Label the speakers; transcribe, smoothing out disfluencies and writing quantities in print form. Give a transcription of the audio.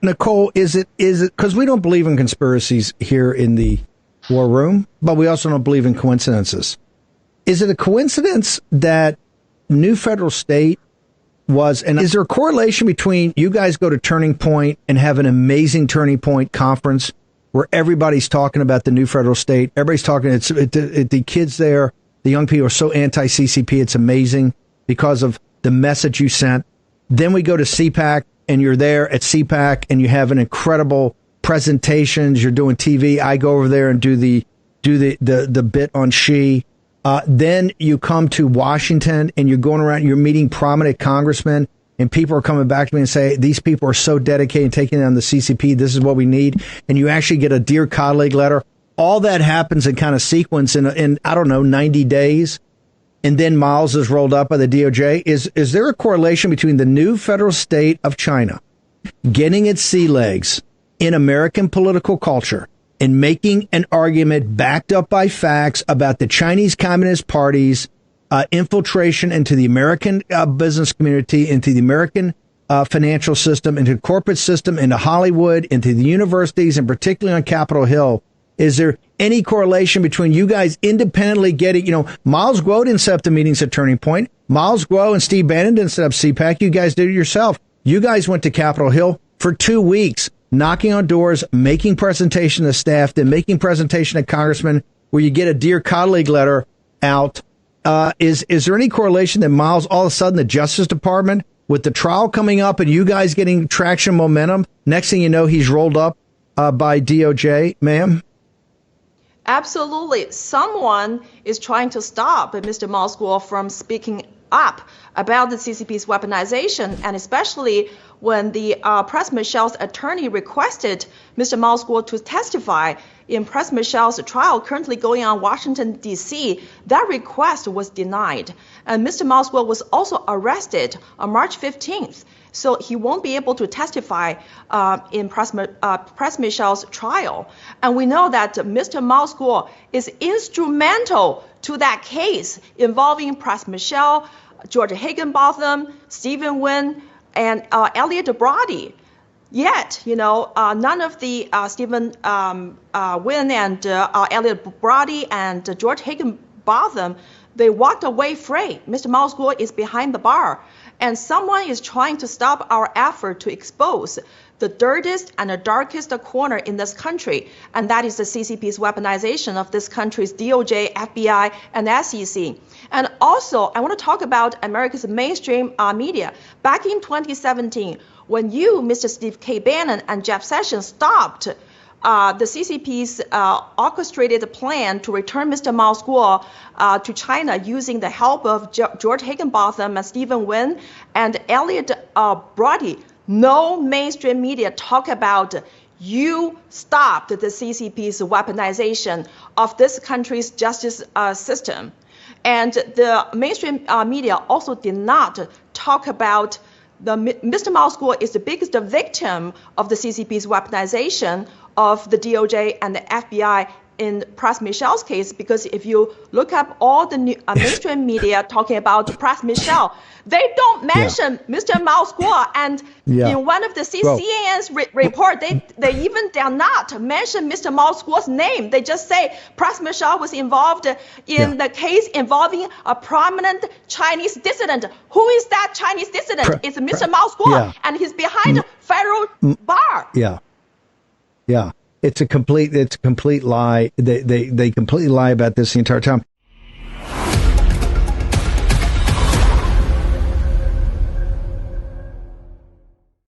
Speaker 1: Nicole, is it because we don't believe in conspiracies here in the war room, but we also don't believe in coincidences. Is it a coincidence that New Federal State was, and is there a correlation between you guys go to Turning Point and have an amazing Turning Point conference where everybody's talking about the New Federal State? Everybody's talking, the kids there, the young people are so anti-CCP, it's amazing because of the message you sent. Then we go to CPAC, and you're there at CPAC, and you have an incredible presentations. You're doing TV. I go over there and do the bit on Xi. Then you come to Washington, and you're going around. You're meeting prominent congressmen, and people are coming back to me and say, "These people are so dedicated taking down the CCP. This is what we need." And you actually get a dear colleague letter. All that happens in kind of sequence in I don't know 90 days. And then Miles is rolled up by the DOJ. Is there a correlation between the New Federal State of China getting its sea legs in American political culture and making an argument backed up by facts about the Chinese Communist Party's infiltration into the American business community, into the American financial system, into the corporate system, into Hollywood, into the universities, and particularly on Capitol Hill? Is there any correlation between you guys independently getting, Miles Guo didn't set up the meetings at Turning Point. Miles Guo and Steve Bannon didn't set up CPAC. You guys did it yourself. You guys went to Capitol Hill for 2 weeks, knocking on doors, making presentation to staff, then making presentation to congressmen, where you get a dear colleague letter out. Is there any correlation that Miles, all of a sudden, the Justice Department, with the trial coming up and you guys getting traction, momentum, next thing you know, he's rolled up by DOJ, ma'am?
Speaker 2: Absolutely. Someone is trying to stop Mr. Miles Guo from speaking up about the CCP's weaponization, and especially when the Press Michel's attorney requested Mr. Miles Guo to testify in Press Michel's trial currently going on Washington, D.C., that request was denied. And Mr. Miles Guo was also arrested on March 15th. So he won't be able to testify in Press Michel's trial. And we know that Mr. Miles Guo is instrumental to that case involving Press Michel, George Higginbotham, Stephen Wynn, and Elliot Brody. Yet, none of the Stephen Wynn and Elliot Brody and George Higginbotham, they walked away free. Mr. Miles Guo is behind the bar. And someone is trying to stop our effort to expose the dirtiest and the darkest corner in this country, and that is the CCP's weaponization of this country's DOJ, FBI, and SEC. And also, I want to talk about America's mainstream media. Back in 2017, when you, Mr. Steve K. Bannon, and Jeff Sessions stopped the CCP's orchestrated plan to return Mr. Miles Guo to China using the help of George Higginbotham and Stephen Wynn and Elliot Brody, no mainstream media talk about you stopped the CCP's weaponization of this country's justice system. And the mainstream media also did not talk about Mr. Miles Guo is the biggest victim of the CCP's weaponization of the DOJ and the FBI in Press Michel's case, because if you look up all the mainstream media talking about Press Michel, they don't mention Mr. Miles Guo. And in one of the CNN's report, they even dare not mention Mr. Miles Guo's name. They just say Press Michel was involved in the case involving a prominent Chinese dissident. Who is that Chinese dissident? It's Mr. Miles Guo, and he's behind federal bar.
Speaker 1: Yeah. It's a complete lie. They completely lie about this the entire time.